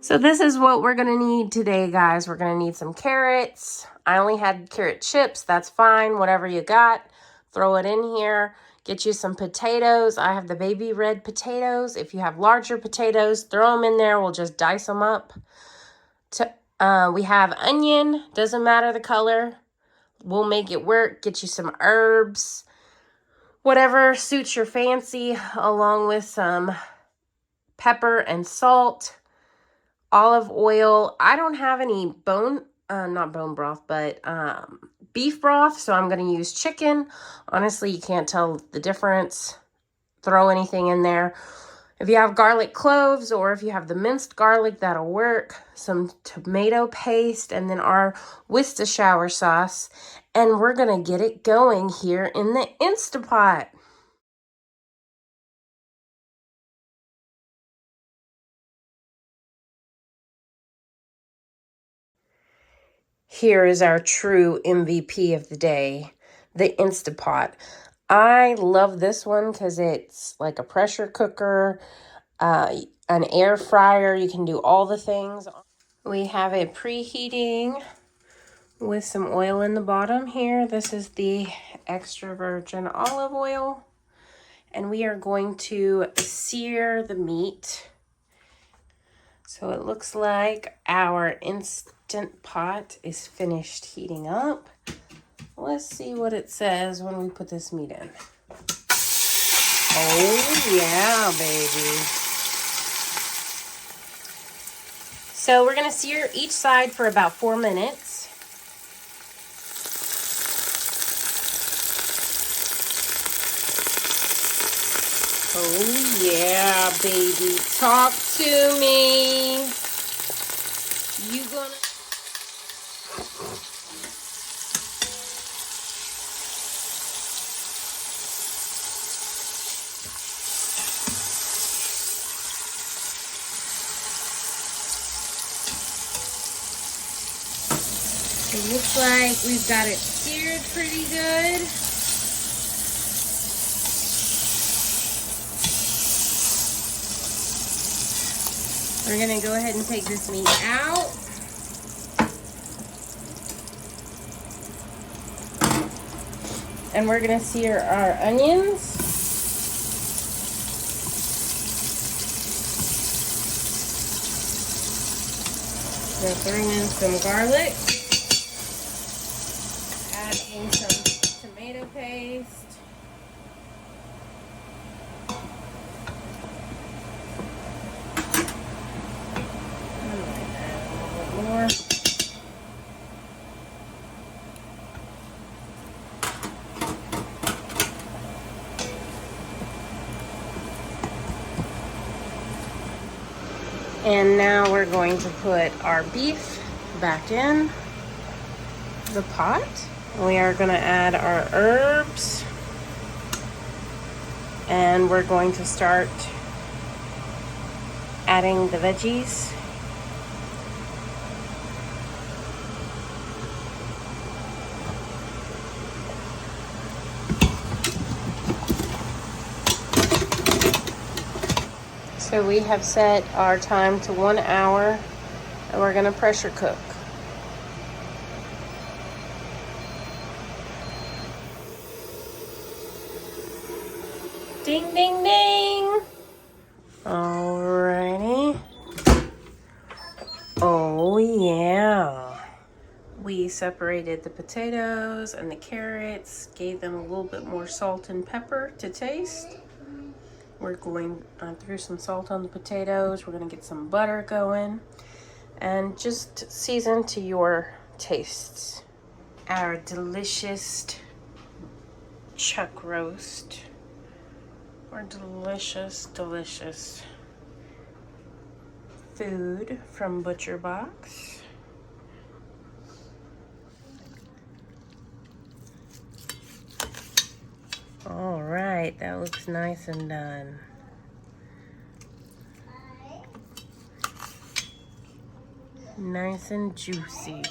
So this is what we're gonna need today, guys. We're gonna need some carrots. I only had carrot chips, that's fine, whatever you got, throw it in here. Get you some potatoes. I have the baby red potatoes. If you have larger potatoes, throw them in there. We'll just dice them up. We have onion, doesn't matter the color. We'll make it work. Get you some herbs, whatever suits your fancy, along with some pepper and salt. Olive oil. I don't have any not bone broth, but beef broth, so I'm going to use chicken. Honestly, you can't tell the difference. Throw anything in there. If you have garlic cloves or if you have the minced garlic, that'll work. Some tomato paste and then our Worcestershire sauce. And we're going to get it going here in the Instapot. Here is our true MVP of the day, the Instapot. I love this one because it's like a pressure cooker, an air fryer. You can do all the things. We have it preheating with some oil in the bottom here. This is the extra virgin olive oil. And we are going to sear the meat. So it looks like our Instant Pot is finished heating up. Let's see what it says when we put this meat in. Oh, yeah, baby. So we're going to sear each side for about 4 minutes. Oh, yeah, baby. Talk to me. You gonna... It looks like we've got it seared pretty good. We're gonna go ahead and take this meat out. And we're gonna sear our onions. We're gonna throw in some garlic. Add in some tomato paste. More. And now we're going to put our beef back in the pot. We are going to add our herbs. And we're going to start adding the veggies. So we have set our time to 1 hour and we're going to pressure cook. Ding, ding, ding. Alrighty. Oh, yeah. We separated the potatoes and the carrots, gave them a little bit more salt and pepper to taste. We're going through some salt on the potatoes. We're going to get some butter going and just season to your tastes. Our delicious chuck roast, or delicious food from Butcher Box. All right, that looks nice and done. Nice and juicy.